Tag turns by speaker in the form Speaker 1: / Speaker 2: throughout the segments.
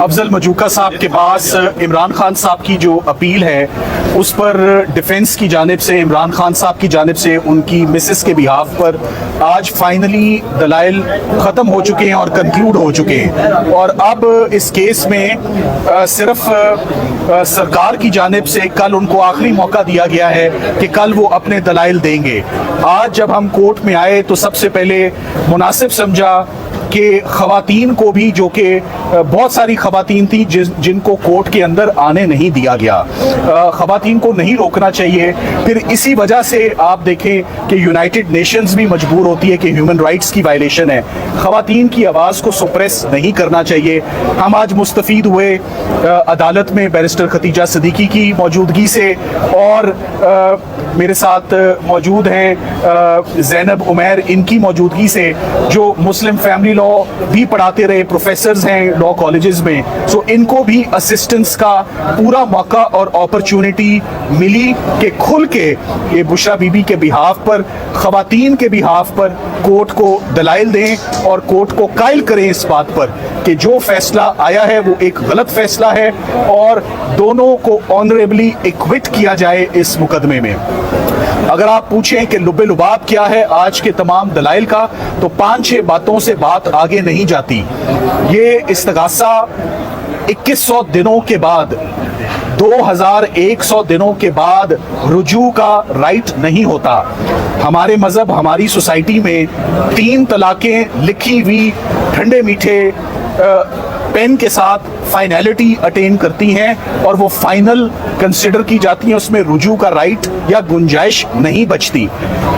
Speaker 1: अफजल मजूका साहब के पास इमरान खान साहब की जो अपील है उस पर डिफेंस की जानिब से, इमरान खान साहब की जानिब से, उनकी मिसेस के बिहाफ पर आज फाइनली दलाइल ख़त्म हो चुके हैं और कंक्लूड हो चुके हैं। और अब इस केस में सिर्फ सरकार की जानिब से कल उनको आखिरी मौका दिया गया है कि कल वो अपने दलाइल देंगे। आज जब हम कोर्ट में आए तो सबसे पहले मुनासिब समझा कि ख़वातीन को भी, जो कि बहुत सारी ख़वातीन थी जिनको कोर्ट के अंदर आने नहीं दिया गया, ख़वातीन को नहीं रोकना चाहिए। फिर इसी वजह से आप देखें कि यूनाइटेड नेशंस भी मजबूर होती है कि ह्यूमन राइट्स की वायलेशन है, ख़वातीन की आवाज़ को सुप्रेस नहीं करना चाहिए। हम आज मुस्तफ़ीद हुए अदालत में बैरिस्टर खतीजा सिद्दीकी की मौजूदगी से, और मेरे साथ मौजूद हैं ज़ैनब उमैर, इनकी मौजूदगी से, जो मुस्लिम फैमिली लॉ भी पढ़ाते रहे, प्रोफेसर्स हैं लॉ कॉलेजेस में। सो इनको भी असिस्टेंस का पूरा मौका और अपॉर्चुनिटी मिली कि खुल के ये बुशरा बीबी के बिहाफ पर, ख़वातीन के बिहाफ पर कोर्ट को दलाइल दें और कोर्ट को कायल करें इस बात पर कि जो फैसला आया है वो एक गलत फैसला है और दोनों को ऑनरेबली एक्विट किया जाए इस मुकदमे में। अगर आप पूछें कि लुब्बे लुबाब क्या है आज के तमाम दलाइल का, तो 5-6 बातों से बात आगे नहीं जाती। ये इस्तगासा 2100 दिनों के बाद, 2100 दिनों के बाद रुजू का राइट नहीं होता। हमारे मजहब, हमारी सोसाइटी में 3 तलाकें लिखी हुई ठंडे मीठे पेन के साथ फाइनलिटी अटेन करती हैं और वो फाइनल कंसिडर की जाती हैं, उसमें रुजू का राइट या गुंजाइश नहीं बचती।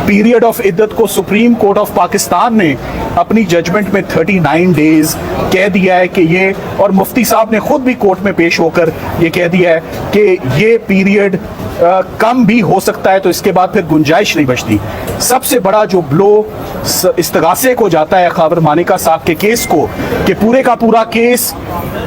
Speaker 1: पीरियड ऑफ इद्दत को सुप्रीम कोर्ट ऑफ पाकिस्तान ने अपनी जजमेंट में 39 डेज कह दिया है कि ये, और मुफ्ती साहब ने खुद भी कोर्ट में पेश होकर ये कह दिया है कि ये पीरियड कम भी हो सकता है, तो इसके बाद फिर गुंजाइश नहीं बचती। सबसे बड़ा जो ब्लो इस्तगासे को जाता है ख़ाबर मानिका साहब के केस को, कि पूरे का पूरा केस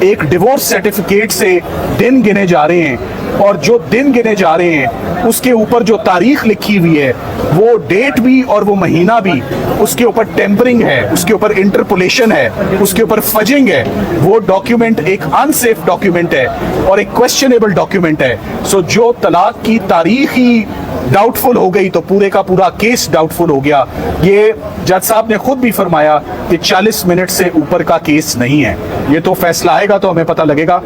Speaker 1: एक डिवोर्स सर्टिफिकेट से दिन गिने जा रहे हैं, और जो दिन गिने जा रहे हैं उसके ऊपर जो तारीख लिखी हुई है, वो डेट भी और वो महीना भी, उसके ऊपर टेम्परिंग है, उसके ऊपर इंटरपोलेशन है, उसके ऊपर फजिंग है। वो डॉक्यूमेंट एक अनसेफ डॉक्यूमेंट है और एक क्वेश्चनेबल डॉक्यूमेंट है। सो जो तलाक की तारीख ही डाउटफुल हो गई तो पूरे का पूरा केस डाउटफुल हो गया। ये जज साहब ने खुद भी फरमाया कि 40 मिनट से ऊपर का केस नहीं है। ये तो फैसला आएगा तो हमें पता लगेगा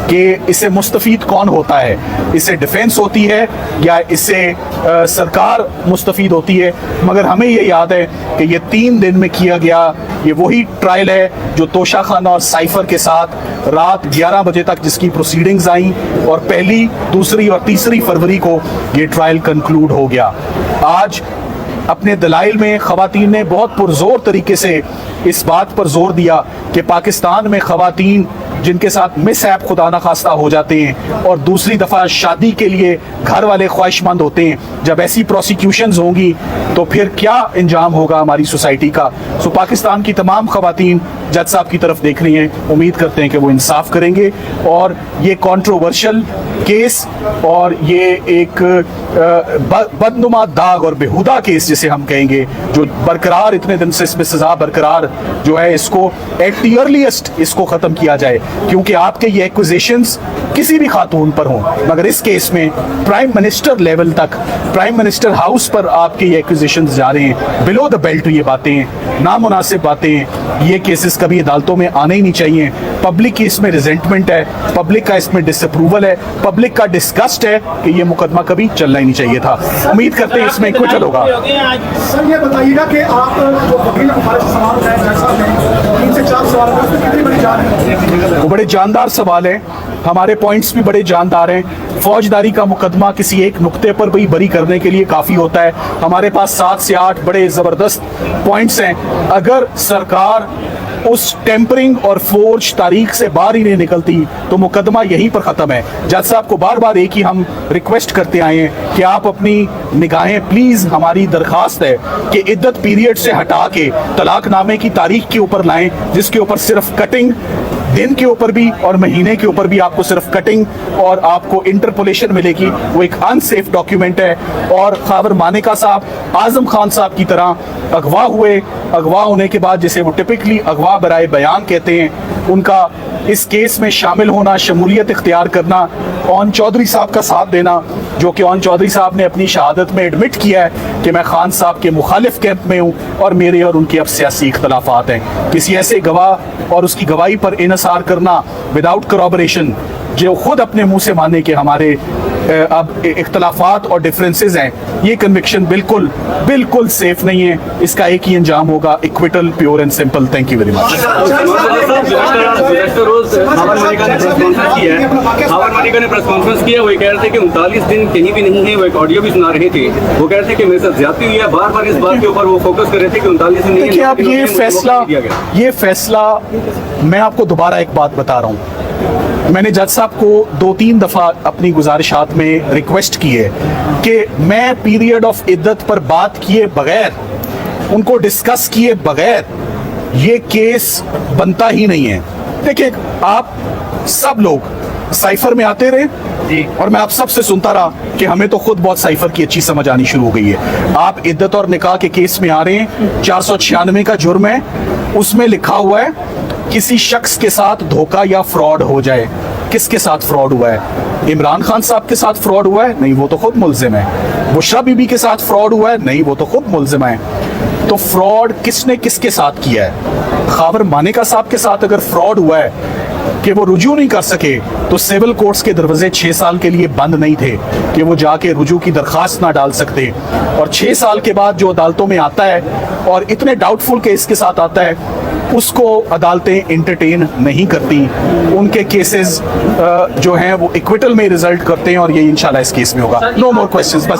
Speaker 1: कि इससे मुस्तफीद कौन होता है, इससे डिफेंस होती है या इससे सरकार मुस्तफीद होती है। मगर हमें ये याद है कि ये 3 दिन में किया गया ये वही ट्रायल है जो तोशा खाना और साइफर के साथ रात 11 बजे तक जिसकी प्रोसीडिंग्स आई, और 1, 2 और 3 फरवरी को ये ट्रायल कंक्लूड हो गया। आज अपने दलाइल में ख़वातीन ने बहुत पुरजोर तरीके से इस बात पर जोर दिया कि पाकिस्तान में ख़वातीन जिनके साथ मिसहैप खुदा न खास्ता हो जाते हैं और दूसरी दफ़ा शादी के लिए घर वाले ख्वाहिशमंद होते हैं, जब ऐसी प्रोसिक्यूशंस होंगी तो फिर क्या इंजाम होगा हमारी सोसाइटी का। सो पाकिस्तान की तमाम ख़वातीन जज साहब की तरफ देख रही हैं, उम्मीद करते हैं कि वो इंसाफ करेंगे और ये कंट्रोवर्शियल केस और ये एक बदनुमा दाग और बेहुदा केस जिसे हम कहेंगे, जो बरकरार इतने दिन से इसमें सजा बरकरार जो है, इसको एट द अर्लीस्ट इसको ख़त्म किया जाए, क्योंकि आपके ये एक्विजिशंस किसी भी खातून पर हों, मगर इस केस में प्राइम मिनिस्टर लेवल तक, प्राइम मिनिस्टर हाउस पर आपके ये एक्विजिशंस जा रहे हैं। बिलो द बेल्ट ये बातें, नामुनासिब बातें, ये केसेस कभी अदालतों में आने ही नहीं चाहिए। पब्लिक की इसमें रिजेंटमेंट है, पब्लिक का इसमें डिसअप्रूवल है, पब्लिक का डिस्गस्ट है कि ये मुकदमा कभी चलना ही नहीं चाहिए था। उम्मीद करते हैं इसमें कुछ होगा।
Speaker 2: सर ये बताइएगा कि आप जो वकील हमारे सवाल है, जज साहब ने 3 से 4 सवाल है, उसमें कितनी बड़ी जान है?
Speaker 1: वो बड़े जानदार सवाल हैं, हमारे पॉइंट्स भी बड़े जानदार हैं। फौजदारी का मुकदमा किसी एक नुक्ते पर भी बरी करने के लिए काफ़ी होता है। हमारे पास 7 से 8 बड़े ज़बरदस्त पॉइंट्स हैं। अगर सरकार उस टेम्परिंग और फोर्ज तारीख से बाहर ही नहीं निकलती तो मुकदमा यहीं पर ख़त्म है। जज साहब को बार बार एक ही हम रिक्वेस्ट करते आए हैं कि आप अपनी निगाहें प्लीज़, हमारी दरख्वास्त है कि इद्दत पीरियड से हटा के तलाकनामे की तारीख के ऊपर लाएं, जिसके ऊपर सिर्फ कटिंग दिन के ऊपर भी और महीने के ऊपर भी आपको सिर्फ कटिंग और आपको इंटरपोलेशन मिलेगी। वो एक अनसेफ डॉक्यूमेंट है। और खावर मानेका साहब आजम खान साहब की तरह अगवा हुए, अगवा होने के बाद जिसे वो टिपिकली अगवा बराए बयान कहते हैं, उनका इस केस में शामिल होना, शमूलियत इख्तियार करना, ओन चौधरी साहब का साथ देना, जो कि ओन चौधरी साहब ने अपनी शहादत में एडमिट किया है कि मैं खान साहब के मुखालिफ कैंप में हूँ और मेरे और उनके अब सियासी इख्तलाफात हैं। किसी ऐसे गवाह और उसकी गवाही पर इनसार करना विदाउट करॉबरेशन, जो खुद अपने मुंह से माने कि हमारे अब इख्तलाफात और डिफरेंसेस हैं, ये कन्विक्शन बिल्कुल बिल्कुल सेफ नहीं है। इसका एक ही अंजाम होगा, acquittal, pure and simple. Thank you very much.
Speaker 3: हावर मालिका ने प्रेस कॉन्फ्रेंस किया, वो कह रहे थे कि 39 दिन कहीं भी नहीं है। वो एक ऑडियो भी सुना रहे थे, वो कह रहे थे कि मेरे साथ ज्यादती हुई है। बार बार इस बात के ऊपर वो फोकस कर रहे थे कि 39 दिन नहीं है।
Speaker 1: देखिए आप ये फैसला मैं आपको दोबारा एक बात बता रहा हूँ। मैंने जज साहब को 2-3 दफा अपनी गुजारिशात में रिक्वेस्ट की है कि मैं पीरियड ऑफ इद्दत पर बात किए बगैर, उनको डिस्कस किए बगैर ये केस बनता ही नहीं है। देखिए आप सब लोग साइफर में आते रहे और मैं आप सबसे सुनता रहा कि हमें तो खुद बहुत साइफर की अच्छी समझ आनी शुरू हो गई है। आप इद्दत और निकाह के केस में आ रहे हैं, 496 का जुर्म है, उसमें लिखा हुआ है किसी शख्स के साथ धोखा या फ्रॉड हो जाए। किसके साथ फ्रॉड हुआ है? इमरान खान साहब के साथ फ्रॉड हुआ है? नहीं, वो तो खुद मुल्जिम है। बुशरा बीबी के साथ फ्रॉड हुआ है? नहीं, वो तो खुद मुल्जिम है। तो फ्रॉड किसने किसके साथ किया है? खावर मानेका साहब के साथ अगर फ्रॉड हुआ है कि वो रुजू नहीं कर सके, तो सिविल कोर्ट्स के दरवाजे 6 साल के लिए बंद नहीं थे कि वो जाके रुजू की दरखास्त ना डाल सकते। और 6 साल के बाद जो अदालतों में आता है और इतने डाउटफुल केस के साथ आता है, उसको अदालतें इंटरटेन नहीं करती। उनके केसेस जो हैं वो इक्विटल में रिजल्ट करते हैं और ये इंशाल्लाह इस केस में होगा। No more questions. बस।